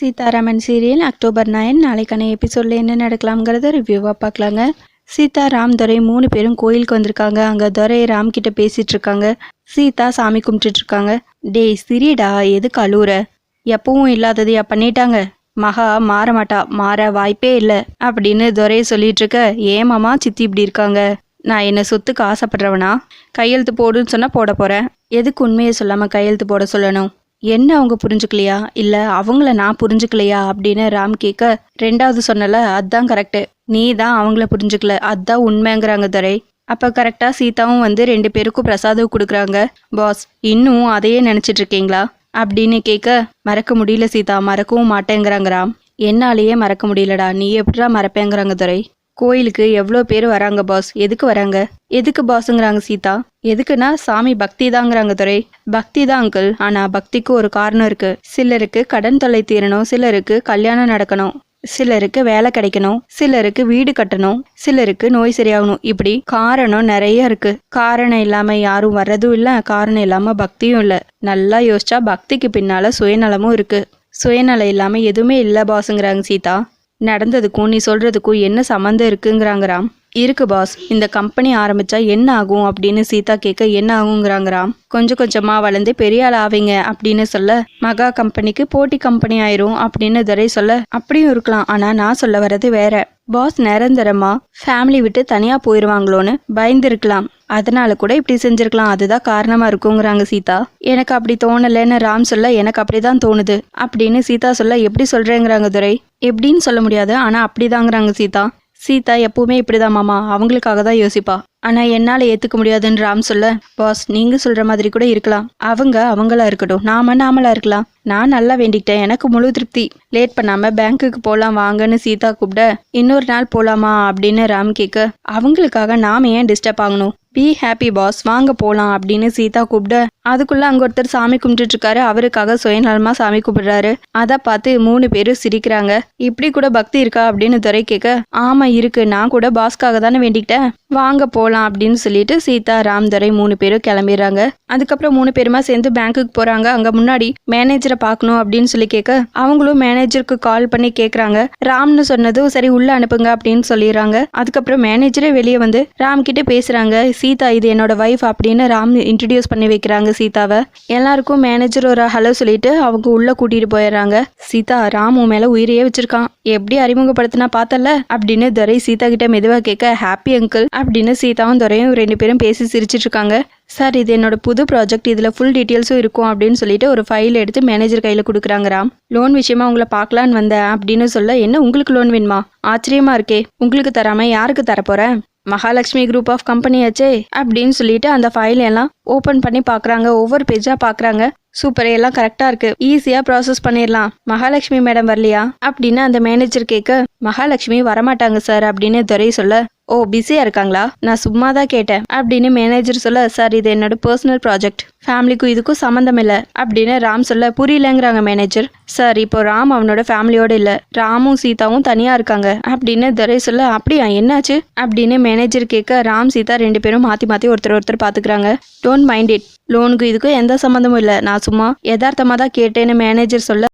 Sitharaman serial October 9 நாளைக்கான எபிசோடில் என்ன நடக்கலாம்ங்கிறத ரிவ்யூவாக பார்க்கலாங்க. சீதா ராம் துரை 3 பேரும் கோயிலுக்கு வந்திருக்காங்க. அங்கே துரை ராம் கிட்ட பேசிட்டு இருக்காங்க. சீதா சாமி கும்பிட்டுட்டு இருக்காங்க. டேய் சிரிடா, எதுக்கு அழுவுற? எப்பவும் இல்லாததையா பண்ணிட்டாங்க. மகா மாற மாட்டா, மாற வாய்ப்பே இல்லை அப்படின்னு துரை சொல்லிட்டு இருக்க. ஏமாமா சித்தி இப்படி இருக்காங்க? நான் என்ன சொத்துக்கு ஆசைப்படுறவனா? கையெழுத்து போடுன்னு சொன்னால் போட போகிறேன். எதுக்கு உண்மையை சொல்லாமல் கையெழுத்து போட சொல்லணும்? என்ன அவங்க புரிஞ்சுக்கலையா, இல்லை அவங்கள நான் புரிஞ்சுக்கலையா அப்படின்னு ராம் கேட்க, ரெண்டாவது சொன்னல அதுதான் கரெக்டு, நீ தான் அவங்கள புரிஞ்சுக்கல, அதுதான் உண்மைங்கிறாங்க துரை. அப்போ கரெக்டாக சீதாவும் வந்து 2 பேருக்கும் பிரசாதம் கொடுக்குறாங்க. பாஸ் இன்னும் அதையே நினச்சிட்டு இருக்கீங்களா அப்படின்னு கேட்க, மறக்க முடியல சீதா, மறக்கவும் மாட்டேங்கிறாங்க ராம். என்னாலேயே மறக்க முடியலடா, நீ எப்படா மறப்பேங்கிறாங்க துரை. கோயிலுக்கு எவ்வளோ பேர் வராங்க பாஸ், எதுக்கு வராங்க? எதுக்கு பாஸுங்கிறாங்க சீதா. எதுக்குன்னா சாமி பக்தி தாங்கிறாங்க துரை. பக்தி தான் அங்கிள், ஆனால் பக்திக்கு ஒரு காரணம் இருக்கு. சிலருக்கு கடன் தொல்லை தீரணும், சிலருக்கு கல்யாணம் நடக்கணும், சிலருக்கு வேலை கிடைக்கணும், சிலருக்கு வீடு கட்டணும், சிலருக்கு நோய் சரியாகணும். இப்படி காரணம் நிறைய இருக்கு. காரணம் இல்லாம யாரும் வர்றதும் இல்லை, காரணம் இல்லாம பக்தியும் இல்லை. நல்லா யோசிச்சா பக்திக்கு பின்னால சுயநலமும் இருக்கு. சுயநலம் இல்லாம எதுவுமே இல்லை பாஸுங்கிறாங்க சீதா. நடந்ததுக்கும் நீ சொல்றதுக்கும் என்ன சம்மந்தம் இருக்குங்கிறாங்க ராம். இருக்கு பாஸ், இந்த கம்பெனி ஆரம்பிச்சா என்ன ஆகும் அப்படின்னு சீதா கேட்க, என்ன ஆகுங்கிறாங்க ராம். கொஞ்சம் கொஞ்சமா வளர்ந்து பெரிய ஆள் ஆவீங்க அப்படின்னு சொல்ல, மகா கம்பெனிக்கு போட்டி கம்பெனி ஆயிரும் அப்படின்னு துரை சொல்ல, அப்படியும் இருக்கலாம், ஆனா நான் சொல்ல வர்றது வேற. பாஸ் நிரந்தரமா ஃபேமிலி விட்டு தனியா போயிடுவாங்களோன்னு பயந்து இருக்கலாம், அதனால கூட இப்படி செஞ்சிருக்கலாம், அதுதான் காரணமா இருக்குங்கிறாங்க சீதா. எனக்கு அப்படி தோணலைன்னு ராம் சொல்ல, எனக்கு அப்படிதான் தோணுது அப்படின்னு சீதா சொல்ல, எப்படி சொல்றேங்கிறாங்க துரை. எப்படின்னு சொல்ல முடியாது, ஆனா அப்படிதாங்கிறாங்க சீதா. சீதா எப்பவுமே இப்படிதான் மாமா, அவங்களுக்காக தான் யோசிப்பா, ஆனா என்னால ஏத்துக்க முடியாதுன்னு ராம் சொல்ல, பாஸ் நீங்க சொல்ற மாதிரி கூட இருக்கலாம், அவங்க அவங்களா இருக்கட்டும், நாமளா இருக்கலாம். நான் நல்லா வேண்டிக்கிட்டேன், எனக்கு முழு திருப்தி. லேட் பண்ணாம பேங்க்குக்கு போலாம் வாங்கன்னு சீதா கூப்பிட, இன்னொரு நாள் போலாமா அப்படின்னு ராம் கேட்க, அவங்களுக்காக நாம ஏன் டிஸ்டர்ப் ஆகணும்? பி ஹாப்பி பாஸ், வாங்க போலாம் அப்படின்னு சீதா கூப்பிட, அதுக்குள்ள அங்க ஒருத்தர் சாமி கும்பிட்டுட்டு இருக்காரு. அவருக்காக சுயநலமா சாமி கும்பிடுறாரு. அதை பார்த்து 3 பேரும் சிரிக்கிறாங்க. இப்படி கூட பக்தி இருக்கா அப்படின்னு துரை கேட்க, ஆமா இருக்கு, நான் கூட பாஸ்க்காக தானே வேண்டிக்கிட்டேன், வாங்க போலாம் அப்படின்னு சொல்லிட்டு சீதா ராம் துரை 3 பேரும் கிளம்பிடுறாங்க. அதுக்கப்புறம் 3 பேருமா சேர்ந்து பேங்க்குக்கு போறாங்க. அங்க முன்னாடி மேனேஜரை பார்க்கணும் அப்படின்னு சொல்லி கேட்க, அவங்களும் மேனேஜருக்கு கால் பண்ணி கேட்கறாங்க. ராம்னு சொன்னதும் சரி உள்ள அனுப்புங்க அப்படின்னு சொல்லிடுறாங்க. அதுக்கப்புறம் மேனேஜரே வெளியே வந்து ராம் கிட்ட பேசுறாங்க. சீதா இது என்னோட வைஃப் அப்படின்னு ராம் இன்ட்ரடியூஸ் பண்ணி வைக்கிறாங்க சீதாவை. எல்லாருக்கும் மேனேஜர் ஒரு ஹலோ சொல்லிட்டு அவங்க உள்ள கூட்டிட்டு போயிடுறாங்க. சீதா ராம் உன் மேல உயிரையே வச்சிருக்கான், எப்படி அறிமுகப்படுத்தினா பார்த்தல அப்படின்னு துரை சீதா கிட்ட மெதுவா கேட்க, ஹாப்பி அங்கிள் அப்படின்னு சீதாவும் துரையும் 2 பேரும் பேசி சிரிச்சிட்டு இருக்காங்க. சார் இது என்னோட புது ப்ராஜெக்ட், இதுல ஃபுல் டீட்டெயில்ஸும் இருக்கும் அப்படின்னு சொல்லிட்டு ஒரு ஃபைல் எடுத்து மேனேஜர் கையில கொடுக்குறாங்க ராம். லோன் விஷயமா உங்களை பார்க்கலான்னு வந்தேன் அப்படின்னு சொல்ல, என்ன உங்களுக்கு லோன் வேணுமா? ஆச்சரியமா இருக்கே, உங்களுக்கு தராம யாருக்கு தரப்போறேன்? மகாலட்சுமி குரூப் ஆஃப் கம்பெனி ஆச்சே அப்படின்னு சொல்லிட்டு அந்த ஃபைல் எல்லாம் ஓபன் பண்ணி பாக்குறாங்க. ஒவ்வொரு பேஜா பாக்குறாங்க. சூப்பர், எல்லாம் கரெக்டா இருக்கு, ஈஸியா ப்ராசஸ் பண்ணிடலாம். மகாலட்சுமி மேடம் வரலையா அப்படின்னு அந்த மேனேஜர் கேட்க, மகாலட்சுமி வரமாட்டாங்க சார் அப்படின்னு துரை சொல்ல, ஓ பிஸியா இருக்காங்களா? நான் சும்மா தான் கேட்டேன் அப்படின்னு மேனேஜர் சொல்ல, சார் இது என்னோட பர்சனல் ப்ராஜெக்ட், ஃபேமிலிக்கும் இதுக்கும் சம்மந்தம் இல்லை அப்படின்னு ராம் சொல்ல, புரியலங்கிறாங்க மேனேஜர். சார் இப்போ ராம் அவனோட ஃபேமிலியோட இல்லை, ராமும் சீதாவும் தனியா இருக்காங்க அப்படின்னு துரை சொல்ல, அப்படியா என்னாச்சு அப்படின்னு மேனேஜர் கேட்க, ராம் சீதா 2 பேரும் மாத்தி மாத்தி ஒருத்தர் பாத்துக்கிறாங்க. டோன்ட் மைண்ட் இட், லோனுக்கு இதுக்கும் எந்த சம்மந்தமும் இல்லை, நான் சும்மா யதார்த்தமா தான் கேட்டேன்னு மேனேஜர் சொல்ல,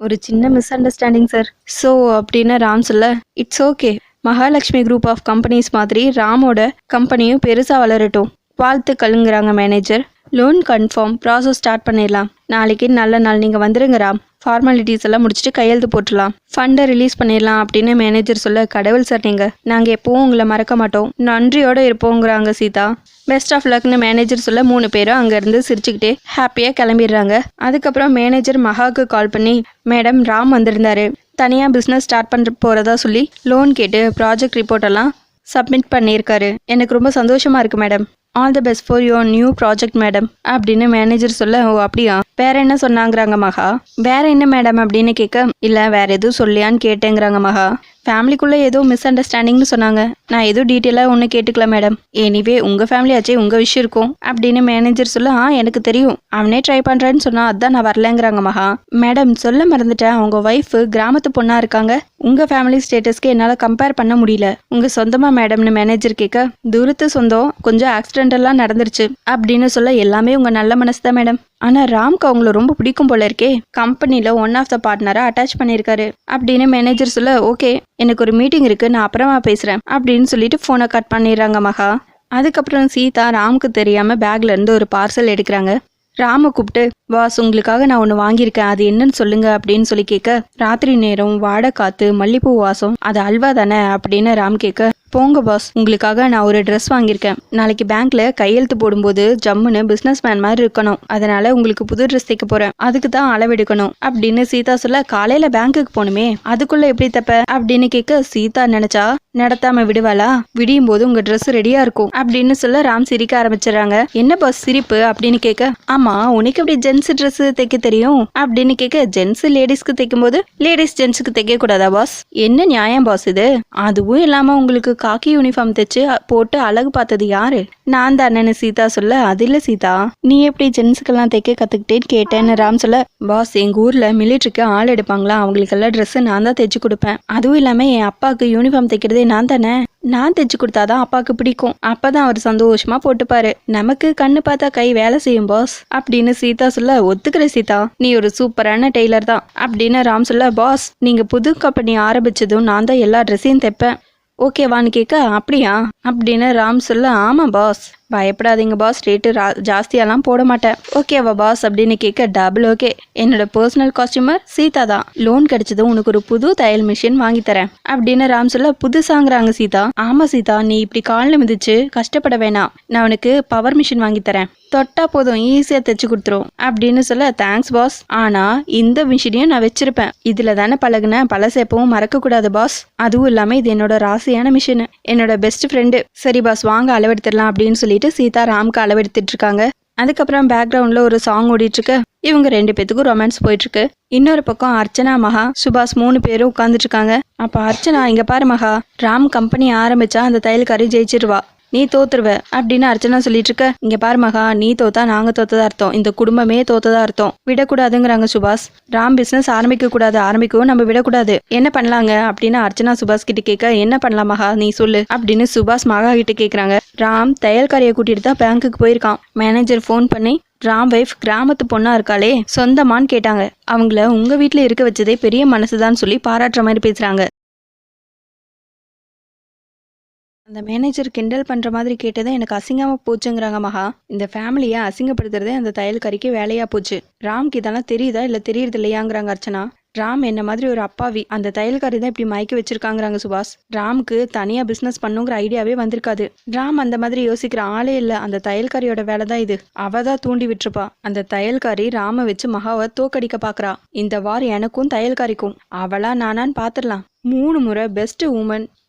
ஒரு சின்ன மிஸ் அண்டர்ஸ்டாண்டிங் சார். ஸோ அப்படின்னு ராம் சொல்ல, it's okay, Mahalakshmi group of companies மாதிரி ராமோட கம்பெனியும் பெருசாக வளரட்டும், வாழ்த்துக்கள்ங்கிறாங்க manager. Loan confirm, process start பண்ணிடலாம். நாளைக்கு நல்ல நாள், நீங்கள் வந்துருங்க ராம், ஃபார்மாலிட்டிஸ் எல்லாம் முடிச்சுட்டு கையெழுத்து போட்டுடலாம், ஃபண்டை ரிலீஸ் பண்ணிடலாம் அப்படின்னு மேனேஜர் சொல்ல, கடவுள் சார் நாங்கள் எப்பவும் உங்களை மறக்க மாட்டோம், நன்றியோட இருப்போங்கிறாங்க சீதா. பெஸ்ட் ஆஃப் லக்னு மேனேஜர் சொல்ல 3 பேரும் அங்கேருந்து சிரிச்சுக்கிட்டே ஹாப்பியாக கிளம்பிடுறாங்க. அதுக்கப்புறம் மேனேஜர் மகாவுக்கு கால் பண்ணி, மேடம் ராம் வந்திருந்தாரு, தனியாக பிஸ்னஸ் ஸ்டார்ட் பண்ண போகிறதா சொல்லி லோன் கேட்டு ப்ராஜெக்ட் ரிப்போர்ட்டெல்லாம் சப்மிட் பண்ணியிருக்காரு, எனக்கு ரொம்ப சந்தோஷமாக இருக்குது madam, all the best for your new project madam அப்படின்னு மேனேஜர் சொல்ல, ஓ அப்படியா, வேற என்ன சொன்னாங்கிறாங்க மகா. வேற என்ன மேடம் அப்படின்னு கேட்க, இல்லை வேற எதுவும் சொல்லியான்னு கேட்டேங்கிறாங்க மகா. ஃபேமிலிக்குள்ளே ஏதோ மிஸ் அண்டர்ஸ்டாண்டிங்னு சொன்னாங்க, நான் எதுவும் டீட்டெயிலாக ஒன்றும் கேட்டுக்கல மேடம், எனிவே உங்கள் ஃபேமிலி ஆச்சே, உங்கள் விஷயம் இருக்கும் அப்படின்னு மேனேஜர் சொல்ல, எனக்கு தெரியும், அவனே ட்ரை பண்ணுறேன்னு சொன்னா அதான் நான் வரலங்கிறாங்க மகா. மேடம் சொல்ல மறந்துட்டேன், அவங்க ஒய்ஃபு கிராமத்து பொண்ணாக இருக்காங்க, உங்கள் ஃபேமிலி ஸ்டேட்டஸ்க்கு என்னால் கம்பேர் பண்ண முடியல, உங்கள் சொந்தமாக மேடம்னு மேனேஜர் கேட்க, தூரத்து சொந்தம், கொஞ்சம் ஆக்சிடென்ட் ஆக்சிடென்ட் எல்லாம் நடந்துருச்சு அப்படின்னு சொல்ல எல்லாமே உங்க நல்ல மனசு தான் மேடம். ஆனா ராம்க்கு அவங்கள ரொம்ப பிடிக்கும் போல இருக்கே. கம்பெனில ஒன் ஆஃப் த பார்ட்னரை அட்டாச் பண்ணியிருக்காரு அப்படின்னு மேனேஜர் சொல்ல ஓகே எனக்கு ஒரு மீட்டிங் இருக்கு நான் அப்புறமா பேசுறேன் அப்படின்னு சொல்லிட்டு போனை கட் பண்ணிடுறாங்க மகா. அதுக்கப்புறம் சீதா ராமுக்கு தெரியாம பேக்ல இருந்து ஒரு பார்சல் எடுக்கிறாங்க. ராம கூப்பிட்டு பாஸ் உங்களுக்காக நான் ஒன்று வாங்கியிருக்கேன் அது என்னன்னு சொல்லுங்க அப்படின்னு சொல்லி கேட்க ராத்திரி நேரம் வாடை காத்து மல்லிப்பூ வாசம் அது அல்வா தானே அப்படின்னு ராம் கேட்க போங்க பாஸ் உங்களுக்காக நான் ஒரு ட்ரெஸ் வாங்கியிருக்கேன் நாளைக்கு பேங்க்ல கையெழுத்து போடும்போது ஜம்முன்னு பிசினஸ் மேன் மாதிரி இருக்கணும் அதனால உங்களுக்கு புது ட்ரெஸ் தைக்க போறேன் அதுக்கு தான் அளவெடுக்கணும் அப்படின்னு சீதா சொல்ல காலையில பேங்க்குக்கு போகணுமே அதுக்குள்ள எப்படி தப்ப அப்படின்னு கேட்க சீதா நினைச்சா நடத்தாம விடுவாளா விடியும் போது உங்க ட்ரெஸ் ரெடியா இருக்கும் அப்படின்னு சொல்ல ராம் சிரிக்க ஆரம்பிச்சிடறாங்க. என்ன பாஸ் சிரிப்பு அப்படின்னு கேட்க ஆமா உனக்கு எப்படி ஜென்ஸ் ட்ரெஸ் தைக்க தெரியும் அப்படின்னு கேட்க ஜென்ஸ் லேடிஸ்க்கு தைக்கும் போது லேடிஸ் ஜென்ஸுக்கு தைக்க கூடாதா பாஸ் என்ன நியாயம் பாஸ் இது அதுவும் இல்லாம உங்களுக்கு காக்கி யூனிஃபார்ம் தைச்சு போட்டு அழகு பார்த்தது யாரு நான் தானேன்னு சீதா சொல்ல அது இல்ல சீதா நீ எப்படி ஜென்ஸுக்கெல்லாம் தைக்க கத்துக்கிட்டேன்னு கேட்டேன்னு ராம் சொல்ல பாஸ் எங்க ஊர்ல மிலிட்ரிக்கு ஆள் எடுப்பாங்களா அவங்களுக்கெல்லாம் ட்ரெஸ் நான் தான் தைச்சு கொடுப்பேன் அதுவும் இல்லாம என் அப்பாவுக்கு யூனிஃபார்ம் தைக்கிறதே நான் தானே நான் தைச்சு கொடுத்தாதான் அப்பாவுக்கு பிடிக்கும் அப்பதான் அவர் சந்தோஷமா போட்டுப்பாரு நமக்கு கண்ணு பார்த்தா கை வேலை செய்யும் பாஸ் அப்படின்னு சீதா சொல்ல ஒத்துக்கிற சீதா நீ ஒரு சூப்பரான டெய்லர் தான் அப்படின்னு ராம் சொல்ல பாஸ் நீங்க புது கம்பெனி ஆரம்பிச்சதும் நான் தான் எல்லா ட்ரெஸ்ஸையும் தைப்பேன் ஓகேவான்னு கேட்க அப்படியா அப்படின்னு ராம் சொல்ல ஆமா பாஸ் பயப்படாதீங்க பாஸ் ரேட்டு ஜாஸ்தியெல்லாம் போட மாட்டேன் ஓகேவா பாஸ் அப்படின்னு கேட்க டபுள் ஓகே என்னோட பர்சனல் காஸ்டியூமர் சீதா தான் லோன் கிடைச்சதும் உனக்கு ஒரு புது தையல் மிஷின் வாங்கி தரேன் அப்படின்னு ராம் சொல்ல புதுசாங்கிறாங்க சீதா ஆமா சீதா நீ இப்படி காலில் மிதிச்சு கஷ்டப்பட வேணாம் நான் உனக்கு பவர் மிஷின் வாங்கி தரேன் தொட்டா போதும் ஈஸியா தைச்சு கொடுத்துரும் அப்படின்னு சொல்ல தேங்க்ஸ் பாஸ் ஆனா இந்த மிஷினையும் நான் வச்சிருப்பேன் இதுல தானே பழகுனேன் பழசேப்பவும் மறக்க கூடாது பாஸ் அதுவும் இல்லாம இது என்னோட ராசியான மிஷின் என்னோட பெஸ்ட் ஃப்ரெண்டு சரி பாஸ் வாங்க அளவெடுத்துடலாம் அப்படின்னு சொல்லிட்டு சீதா ராம்க்கு அளவெடுத்துட்டு இருக்காங்க. அதுக்கப்புறம் பேக்ரவுண்ட்ல ஒரு சாங் ஓடிட்டு இருக்கு. இவங்க 2 பேத்துக்கும் ரொமான்ஸ் போயிட்டு இருக்கு. இன்னொரு பக்கம் அர்ச்சனா மகா சுபாஷ் 3 பேரும் உட்கார்ந்துட்டு இருக்காங்க. அப்ப அர்ச்சனா இங்க பாரு மகா ராம் கம்பெனி ஆரம்பிச்சா அந்த தையல்காரி ஜெயிச்சிருவா நீ தோத்துருவ அப்படின்னு அர்ச்சனா சொல்லிட்டு இருக்க இங்க பாரு மகா நீ தோத்தா நாங்க தோத்ததா அர்த்தம் இந்த குடும்பமே தோத்ததா அர்த்தம் விடக்கூடாதுங்கிறாங்க சுபாஷ் ராம் பிசினஸ் ஆரம்பிக்க கூடாது ஆரம்பிக்கவும் நம்ம விடக்கூடாது என்ன பண்ணலாங்க அப்படின்னு அர்ச்சனா சுபாஷ் கிட்ட கேட்க என்ன பண்ணலாம் மகா நீ சொல்லு அப்படின்னு சுபாஷ் மகா கிட்ட கேக்குறாங்க. ராம் தையல்காரியை கூட்டிட்டு தான் பேங்க்குக்கு போயிருக்கான். மேனேஜர் ஃபோன் பண்ணி ராம் வைஃப் கிராமத்து பொண்ணா இருக்காளே சொந்தமான்னு கேட்டாங்க. அவங்கள உங்க வீட்டுல இருக்க வச்சதே பெரிய மனசுதான் சொல்லி பாராட்டுற மாதிரி பேசுறாங்க. அந்த மேனேஜர் கிண்டல் பண்ற மாதிரி கேட்டதை எனக்கு அசிங்கமா போச்சுங்கிறாங்க மகா. இந்த ஃபேமிலியை அசிங்கப்படுத்துறதே அந்த தையல்காரிக்கு வேலையா போச்சு. ராம்க்கு இதெல்லாம் தெரியுதா இல்ல தெரியுது இல்லையாங்கிறாங்க அர்ச்சனா. ராம் என்ன மாதிரி ஒரு அப்பாவி அந்த தையல்காரி தான் இப்படி மயக்க வச்சிருக்காங்கிறாங்க சுபாஷ். ராம்க்கு தனியா பிசினஸ் பண்ணுங்கிற ஐடியாவே வந்திருக்காது. ராம் அந்த மாதிரி யோசிக்கிற ஆளே இல்ல அந்த தையல்காரியோட வேலை தான் இது. அவ தான் தூண்டி விட்டுருப்பா. அந்த தையல்காரி ராம வச்சு மகாவை தோக்கடிக்க பாக்குறா. இந்த வார் எனக்கும் தையல்காரிக்கும் அவளா நானான்னு பாத்துடலாம். 3 முறை பெஸ்ட்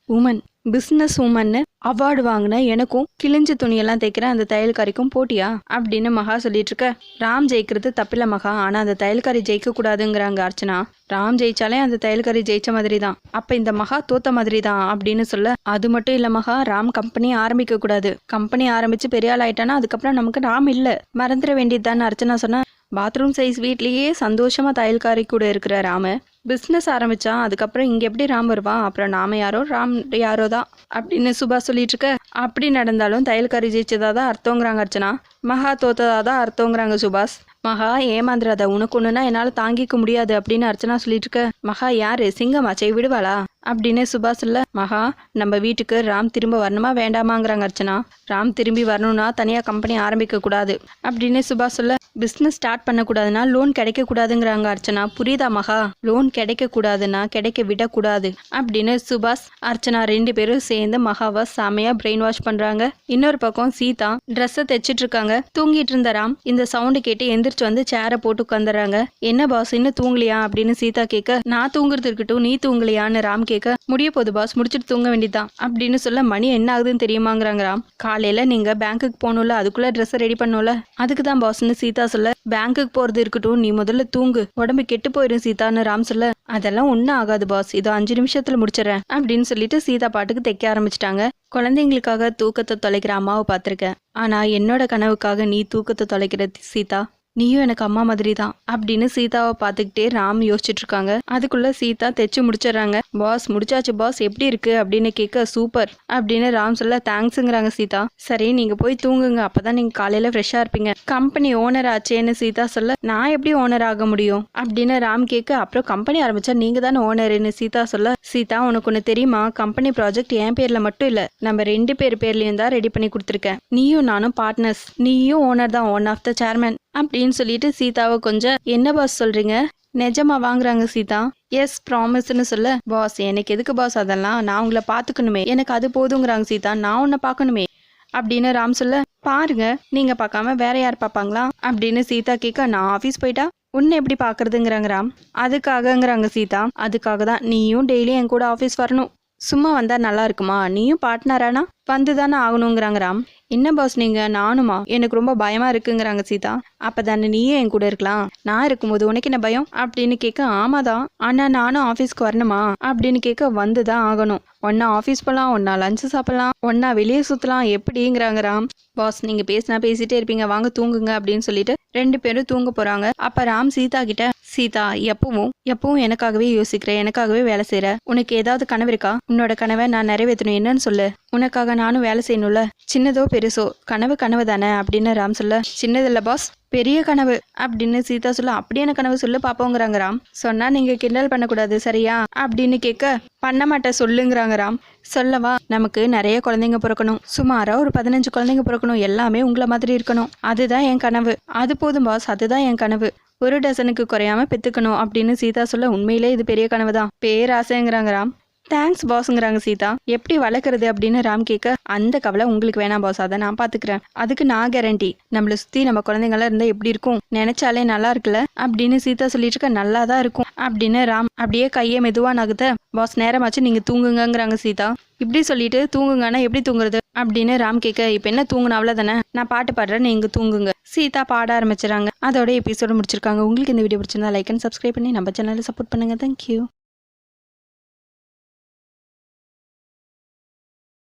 உமன் பிசினஸ் உமன்னு அவார்டு வாங்கின எனக்கும் கிழிஞ்ச துணியெல்லாம் தைக்கிற அந்த தையல்காரிக்கும் போட்டியா அப்படின்னு மகா சொல்லிட்டு இருக்க. ராம் ஜெயிக்கிறது தப்பில்ல மகா ஆனா அந்த தையல்காரி ஜெயிக்க கூடாதுங்கிறாங்க அர்ச்சனா. ராம் ஜெயிச்சாலே அந்த தையல்காரி ஜெயிச்ச மாதிரி தான் அப்ப இந்த மகா தோத்த மாதிரி தான் அப்படின்னு சொல்ல அது மட்டும் இல்ல மகா ராம் கம்பெனி ஆரம்பிக்க கூடாது கம்பெனி ஆரம்பிச்சு பெரிய ஆள் ஆயிட்டானா அதுக்கப்புறம் நமக்கு ராம் இல்ல மறந்துட வேண்டியதுதான் அர்ச்சனா சொன்னா. பாத்ரூம் சைஸ் வீட்லயே சந்தோஷமா தையல்காரி கூட இருக்கிற ராம பிஸ்னஸ் ஆரம்பிச்சா அதுக்கப்புறம் இங்க எப்படி ராம் வருவான் அப்புறம் நாம யாரோ ராம் யாரோ தான் அப்படின்னு சுபாஷ் சொல்லிட்டு இருக்க. அப்படி நடந்தாலும் தையல்காரி ஜெயிச்சதா தான் அர்த்தங்கிறாங்க அர்ச்சனா. மகா தோத்ததா தான் அர்த்தங்கிறாங்க சுபாஷ். மகா ஏமாந்துராத உனக்கு ஒண்ணுன்னா என்னால தாங்கிக்க முடியாது அப்படின்னு அர்ச்சனா சொல்லிட்டு இருக்க. மகா யாரு சிங்கமாச்சை விடுவாளா அப்படின்னு சுபாஷ் இல்ல. மகா நம்ம வீட்டுக்கு ராம் திரும்ப வரணுமா வேண்டாமாங்கிறாங்க அர்ச்சனா. ராம் திரும்பி வரணும்னா தனியா கம்பெனி ஆரம்பிக்க கூடாது அப்படின்னு சுபாஷ் சொல்ல. பிசினஸ் ஸ்டார்ட் பண்ண கூடாதுன்னா லோன் கிடைக்க கூடாதுங்கிறாங்க அர்ச்சனா. புரியுதா மகா லோன் கிடைக்க கூடாதுன்னா கிடைக்க விடக்கூடாது அப்படின்னு சுபாஷ் அர்ச்சனா 2 பேரும் சேர்ந்து மகாவை செமையா பிரெயின் வாஷ் பண்றாங்க. இன்னொரு பக்கம் சீதா ட்ரெஸ்ஸை தைச்சிட்டு இருக்காங்க. தூங்கிட்டு இருந்த ராம் இந்த சவுண்டு கேட்டு எந்திரிச்சு வந்து சேரை போட்டு உட்காந்துறாங்க. என்ன பாஸ் இன்னும் தூங்கலையா அப்படின்னு சீதா கேட்க நான் தூங்குறது இருக்கட்டும் நீ தூங்கலையான்னு ராம் கேட்க முடிய போது பாஸ் முடிச்சுட்டு தூங்க வேண்டியதான் அப்படின்னு சொல்ல மணி என்ன ஆகுதுன்னு தெரியுமாங்கிறாங்க ராம். காலையில நீங்க பேங்க்குக்கு போகணும்ல அதுக்குள்ள ட்ரெஸ் ரெடி பண்ணும்ல அதுக்கு தான் பாஸ்ன்னு சீதா சொல்ல. பேங்க்குக்கு போறது இருக்கட்டும் நீ முதல்ல தூங்கு உடம்பு கெட்டு போயிடும் சீதான்னு ராம் சொல்ல. அதெல்லாம் ஒன்றும் ஆகாது பாஸ் இதோ 5 நிமிஷத்துல முடிச்சிடறேன் அப்படின்னு சொல்லிட்டு சீதா பாட்டுக்கு தைக்க ஆரம்பிச்சிட்டாங்க. குழந்தைங்களுக்காக தூக்கத்தை தொலைக்கிற அம்மாவை பார்த்துருக்கேன் ஆனா என்னோட கனவுக்காக நீ தூக்கத்தை தொலைக்கிற சீதா நீயும் எனக்கு அம்மா மாதிரி தான் அப்படின்னு சீதாவை பார்த்துக்கிட்டே ராம் யோசிச்சுட்டு இருக்காங்க. அதுக்குள்ள சீதா தைச்சு முடிச்சிடறாங்க. பாஸ் முடிச்சாச்சு பாஸ், எப்படி இருக்கு அப்படின்னு கேட்க சூப்பர் அப்படின்னு ராம் சொல்ல தேங்க்ஸுங்கிறாங்க சீதா. சரி நீங்க போய் தூங்குங்க, அப்பதான் நீங்க காலையில ஃப்ரெஷ்ஷா இருப்பீங்க. கம்பெனி ஓனர் ஆச்சேன்னு சீதா சொல்ல நான் எப்படி ஓனர் ஆக முடியும் அப்படின்னு ராம் கேட்க அப்புறம் கம்பெனி ஆரம்பிச்சா நீங்க தானே ஓனர்னு சீதா சொல்ல சீதா உனக்கு ஒன்று தெரியுமா, கம்பெனி ப்ராஜெக்ட் என் பேர்ல மட்டும் இல்ல, நம்ம 2 பேர் பேர்லயும் தான் ரெடி பண்ணி கொடுத்துருக்கேன். நீயும் நானும் பார்ட்னர்ஸ், நீயும் ஓனர் தான், ஒன் ஆஃப் த சேர்மன் அப்படின்னு சொல்லிட்டு சீதாவை கொஞ்சம் என்ன பாஸ் சொல்றீங்க, நிஜமா வாங்குறாங்க சீதா. எஸ் ப்ராமிஸ்ன்னு சொல்ல பாஸ் எனக்கு எதுக்கு பாஸ் அதெல்லாம், நான் உங்களை பார்த்துக்கணுமே, எனக்கு அது போதுங்கிறாங்க சீதா. நான் உன்னை பார்க்கணுமே அப்படின்னு ராம் சொல்ல பாருங்க நீங்க பார்க்காம வேற யார் பார்ப்பாங்களா அப்படின்னு சீதா கேட்க நான் ஆஃபீஸ் போயிட்டா உன்னை எப்படி பார்க்கறதுங்கிறாங்க ராம். அதுக்காகங்கிறாங்க சீதா. அதுக்காக தான் நீயும் டெய்லியும் என் கூட ஆஃபீஸ் வரணும், சும்மா வந்தா நல்லா இருக்குமா, நீயும் பார்ட்னரானா வந்து தானே ஆகணுங்கிறாங்க ராம். என்ன பாஸ் நீங்க நானுமா, எனக்கு ரொம்ப பயமா இருக்குங்கிறாங்க சீதா. அப்பதானே நீயே என் கூட இருக்கலாம், நான் இருக்கும்போது உனக்கு என்ன பயம் அப்படின்னு கேட்க ஆமாதான், ஆனா நானும் ஆஃபீஸ்க்கு வரணுமா அப்படின்னு கேட்க வந்துதான் ஆகணும். ஒன்னா ஆஃபீஸ் போகலாம், ஒன்னா லஞ்சு சாப்பிடலாம், ஒன்னா வெளியே சுத்தலாம் எப்படிங்கிறாங்க ராம். பாஸ் நீங்க பேசினா பேசிட்டே இருப்பீங்க, வாங்க தூங்குங்க அப்படின்னு சொல்லிட்டு 2 பேரும் தூங்க போறாங்க. அப்ப ராம் சீதா கிட்ட சீதா எப்பவும் எனக்காகவே யோசிக்கிற, எனக்காகவே வேலை செய்யற, உனக்கு ஏதாவது கனவு இருக்கா, உன்னோட கனவை நான் நிறைவேற்றணும் என்னன்னு சொல்லு, உனக்காக நானும் வேலை செய்யணும்ல, சின்னதோ பெருசோ கனவு தானே அப்படின்னு ராம் சொல்ல சின்னதில்ல பாஸ் பெரிய கனவு அப்படின்னு சீதா சொல்ல அப்படியான கனவு சொல்லு பாப்போங்கிறாங்க ராம். சொன்னா நீங்க கிண்டல் பண்ணக்கூடாது சரியா அப்படின்னு கேட்க பண்ண மாட்டேன் சொல்லுங்கிறாங்க ராம். சொல்லவா, நமக்கு நிறைய குழந்தைங்க பிறக்கணும், சுமாரா ஒரு 15 குழந்தைங்க பிறக்கணும், எல்லாமே உங்களை மாதிரி இருக்கணும், அதுதான் என் கனவு. அது போதும் பாஸ், அதுதான் என் கனவு, ஒரு டசனுக்கு குறையாம பெத்துக்கணும் அப்படின்னு சீதா சொல்ல உண்மையிலே இது பெரிய கனவு தான், பேராசைங்கிறாங்க ராம். தேங்க்ஸ் பாஸ்ங்கிறாங்க சீதா. எப்படி வளர்க்குறது அப்படின்னு ராம் கேட்க அந்த கவலை உங்களுக்கு வேணாம் பாஸ், அதை நான் பாத்துக்கிறேன், அதுக்கு நான் கேரண்டி, நம்மளை சுத்தி நம்ம குழந்தைங்களாம் இருந்தா எப்படி இருக்கும், நினைச்சாலே நல்லா இருக்குல்ல அப்படின்னு சீதா சொல்லிட்டு இருக்க. நல்லா தான் இருக்கும் அப்படின்னு ராம் அப்படியே கையை மெதுவா நகுத்த பாஸ் நேரமாச்சு நீங்க தூங்குங்கிறாங்க சீதா. இப்படி சொல்லிட்டு தூங்குங்கன்னா எப்படி தூங்குறது அப்படின்னு ராம் கேட்க இப்ப என்ன தூங்குன அவ்வளவுதானே, நான் பாட்டு பாடுறேன் நீங்க தூங்குங்க. சீதா பாட ஆரம்பிச்சிடறாங்க. அதோட எபிசோடு முடிச்சிருக்காங்க. உங்களுக்கு இந்த வீடியோ பிடிச்சிருந்தா லைக் அண்ட் சப்ஸ்கிரைப் பண்ணி நம்ம சேனலை சப்போர்ட் பண்ணுங்க. தேங்க்யூ.